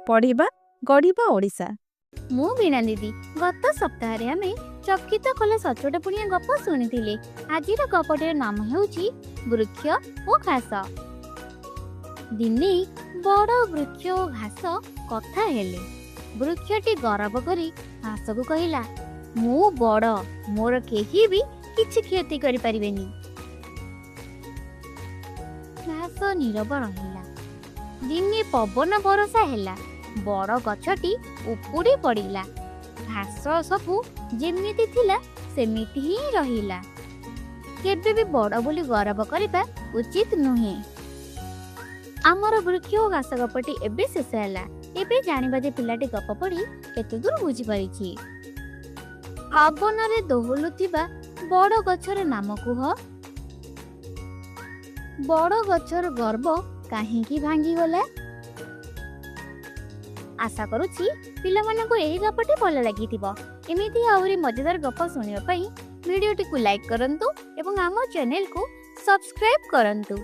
पढ़िबा गढ़िबा ओडिशा। ମୁଁ ବୀଣା ଦିଦି। ଗତ ସପ୍ତାହରେ ଆମେ ଚକିତ କଲେ ସଚୋଟ ପୁଣିଆ ଗପ ଶୁଣିଥିଲେ। ଆଜିର ଗପଟିର ନାମ ହେଉଛି ବୃକ୍ଷ ଓ ଘାସ। ଦିନେ ବଡ଼ ବୃକ୍ଷ ଓ ଘାସ କଥା ହେଲେ। ବୃକ୍ଷଟି ଗର୍ବ କରି ଘାସକୁ କହିଲା, ମୁଁ ବଡ଼, ମୋର କେହି ବି କିଛି କ୍ଷତି କରିପାରିବେନି। ଘାସ ନୀରବ ରହିଲା। ଦିନେ ପବନ ବରଷା ହେଲା। ବଡ଼ ଗଛଟି ଉପୁଡ଼ି ପଡ଼ିଲା। ଘାସ ସବୁ ଯେମିତି ଥିଲା ସେମିତି ହିଁ ରହିଲା। କେବେ ବି ବଡ଼ ବୋଲି ଗର୍ବ କରିବା ଉଚିତ ନୁହେଁ। ଆମର ବୃକ୍ଷ ଓ ଘାସ ଗପଟି ଏବେ ଶେଷ ହେଲା। ଏବେ ଜାଣିବା ଯେ ପିଲାଟି ଗପ ପଢ଼ି କେତେ ଦୂର ବୁଝିପାରିଛି। ଭାବନାରେ ଦୋହଲୁଥିବା ବଡ଼ ଗଛର ନାମ କୁହ। ବଡ଼ ଗଛର ଗର୍ବ କାହିଁକି ଭାଙ୍ଗିଗଲା? ଆଶା କରୁଛି ପିଲାମାନଙ୍କୁ ଏହି ଗପଟି ଭଲ ଲାଗିଥିବ। ଏମିତି ଆହୁରି ମଜାଦାର ଗପ ଶୁଣିବା ପାଇଁ ଭିଡ଼ିଓଟିକୁ ଲାଇକ୍ କରନ୍ତୁ ଏବଂ ଆମ ଚ୍ୟାନେଲକୁ ସବସ୍କ୍ରାଇବ୍ କରନ୍ତୁ।